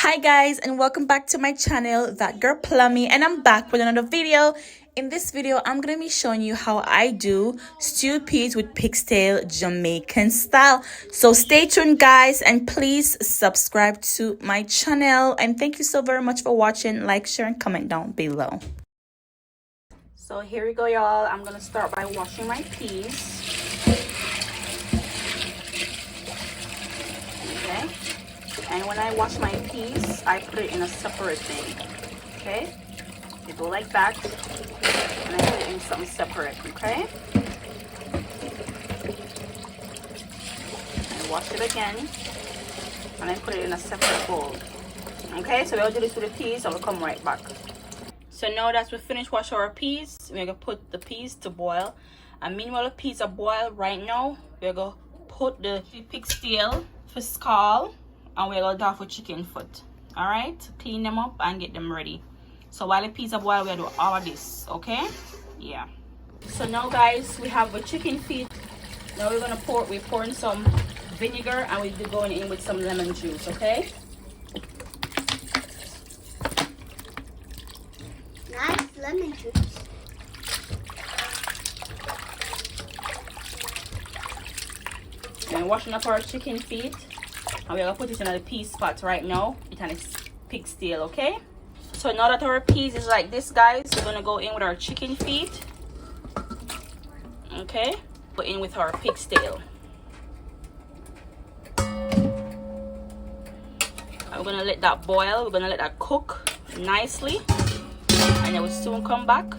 Hi guys, and welcome back to my channel, That Girl Plummy, and I'm back with another video. In this video I'm gonna be showing you how I do stewed peas with pigtail Jamaican style. So stay tuned guys, and please subscribe to my channel, and thank you so very much for watching. Like, share, and comment down below. So here we go y'all. I'm gonna start by washing my peas. Okay, and when I wash my peas, I put it in a separate thing. Okay, you go like that, and I put it in something separate. Okay, and wash it again, and I put it in a separate bowl. Okay, so we'll do this with the peas, and we'll come right back. So now that we finished washing our peas, we're gonna put the peas to boil. And meanwhile the peas are boiled right now, we're gonna put the pigtail for scald, and we're gonna do it for chicken foot. Alright, clean them up and get them ready. So while the peas are boiled, we're gonna do all of this, okay? Yeah. So now guys, we have the chicken feet. Now we're pouring some vinegar, and we're going in with some lemon juice, okay? Nice lemon juice. And washing up our chicken feet, and we're gonna put it in the pea spot right now. It has pigtail, okay? So now that our peas is like this guys, we're gonna go in with our chicken feet. Okay, go in with our pigtail. And we're gonna let that boil, we're gonna let that cook nicely, and then we'll soon come back.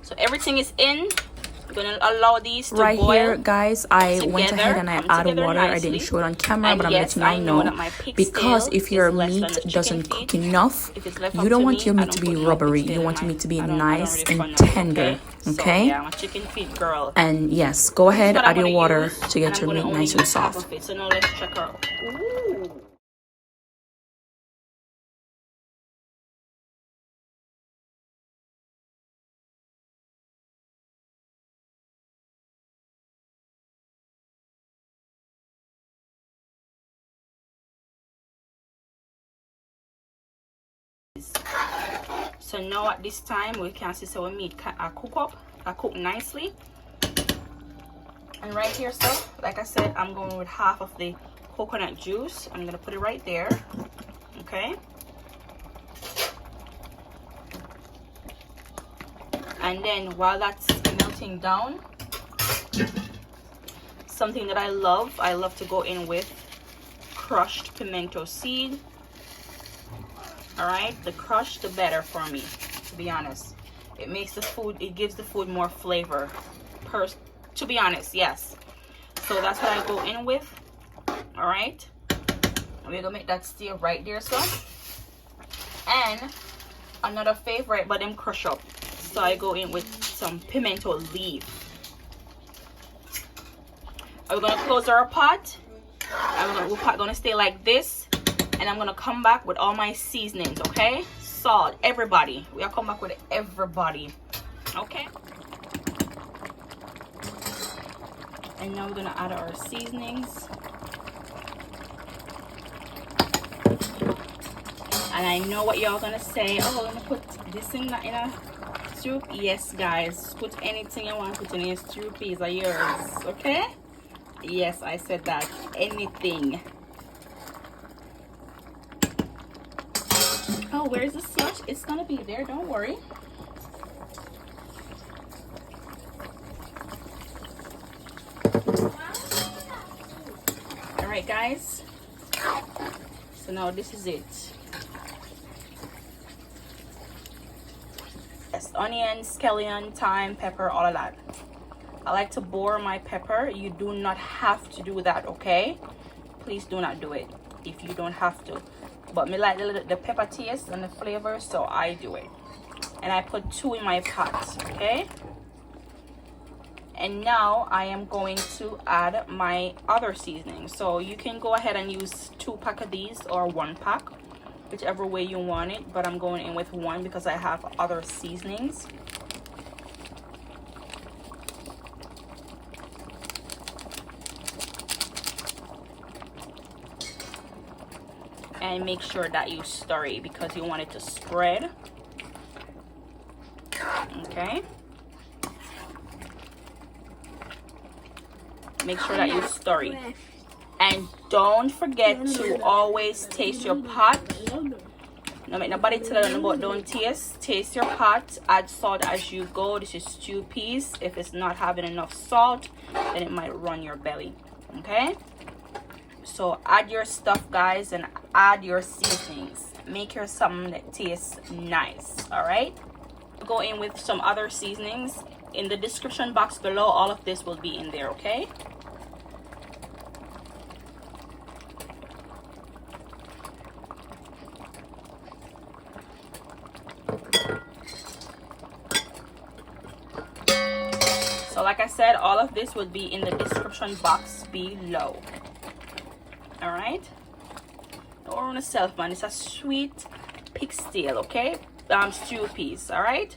So everything is in. We're gonna allow these to boil. Right here guys, I went ahead and I added water. I didn't show it on camera, but I'm letting you know, because if your meat doesn't cook enough, you don't want your meat to be rubbery. You want your meat to be nice and tender. Okay, yeah, I'm a chicken feet girl. And yes, go ahead, add your water to get your meat nice and soft. So now let's check out. Ooh. So now at this time we can see our meat cook nicely. And right here, so like I said, I'm going with half of the coconut juice. I'm gonna put it right there. Okay, and then while that's melting down, something that I love to go in with crushed pimento seed. All right, the crushed, the better for me, to be honest. It makes the food, it gives the food more flavor, to be honest. Yes, so that's what I go in with. All right, we're gonna make that stir right there. So, and another favorite, but them crush up, so I go in with some pimento leaf. We're gonna close our pot, and we're gonna stay like this. And I'm gonna come back with all my seasonings, okay? Salt, everybody. We'll come back with everybody, okay? And now we're gonna add our seasonings. And I know what y'all gonna say. Oh, I'm gonna put this in a stew. Yes, guys. Put anything you want to put in your stew. Peas are yours, okay? Yes, I said that. Anything. Oh, where's the slush? It's gonna be there, don't worry. All right guys, so now this is it. Yes, onion, scallion, thyme, pepper, all of that. I like to boil my pepper. You do not have to do that, okay? Please do not do it if you don't have to. But me like the pepper taste and the flavor, so I do it. And I put 2 in my pot, okay? And now I am going to add my other seasoning. So you can go ahead and use 2 packs of these or 1 pack, whichever way you want it. But I'm going in with 1 because I have other seasonings. and make sure that you stir it because you want it to spread. Okay, make sure that you stir it, and don't forget to always taste your pot. No make nobody tell them about don't taste your pot. Add salt as you go. This is stew peas. If it's not having enough salt, then it might run your belly. Okay, so add your stuff, guys, and add your seasonings. Make your something that tastes nice. All right, go in with some other seasonings. In the description box below, all of this will be in there. Okay, so like I said, all of this would be in the description box below. All right, or on a self, man, it's a sweet pigtail. Okay, stew peas. All right,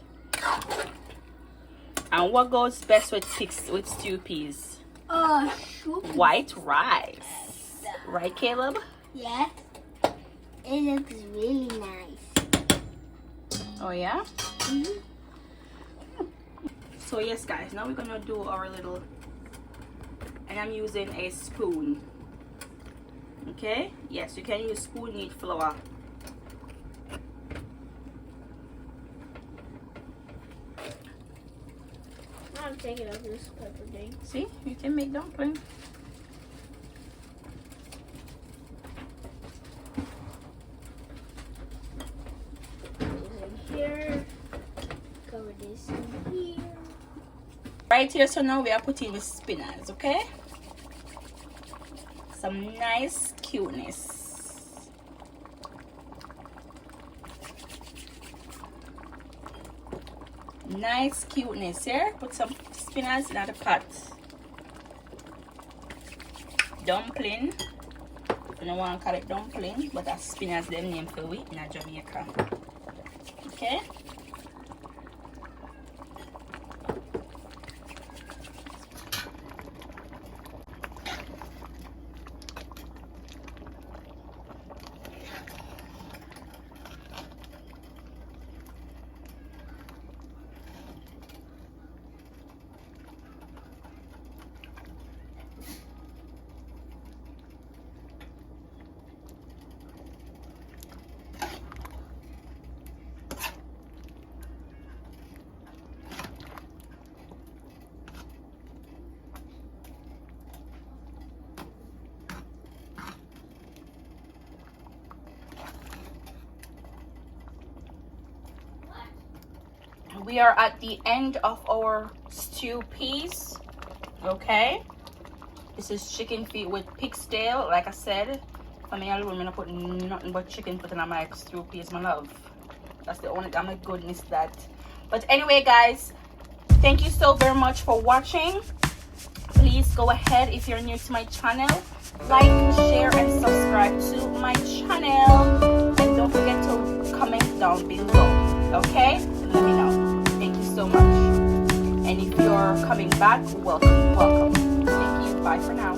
and what goes best with stew peas? White rice, right, Caleb? Yeah, it looks really nice. Oh yeah. So yes, guys, now we're gonna do our little, and I'm using a spoon. Okay, yes, you can use spoon, need flour. I'm taking out this pepper thing. See, you can make dumplings. Here, cover this in here. Right here, so now we are putting the spinach. Okay, some nice cuteness. Nice cuteness here. Put some spinach in the pot. Dumpling. I don't want to call it dumpling, but that's spinach them name for we in Jamaica. Okay. We are at the end of our stew peas. Okay, this is chicken feet with pigtail. Like I said, for me alone, I'm gonna put nothing but chicken foot in my stew peas, my love. That's the only, oh my goodness, that. But anyway, guys, thank you so very much for watching. Please go ahead, if you're new to my channel, like, share, and subscribe to my channel, and don't forget to comment down below. Okay, let me know. Thank you so much, and if you're coming back, welcome. Thank you. Bye for now.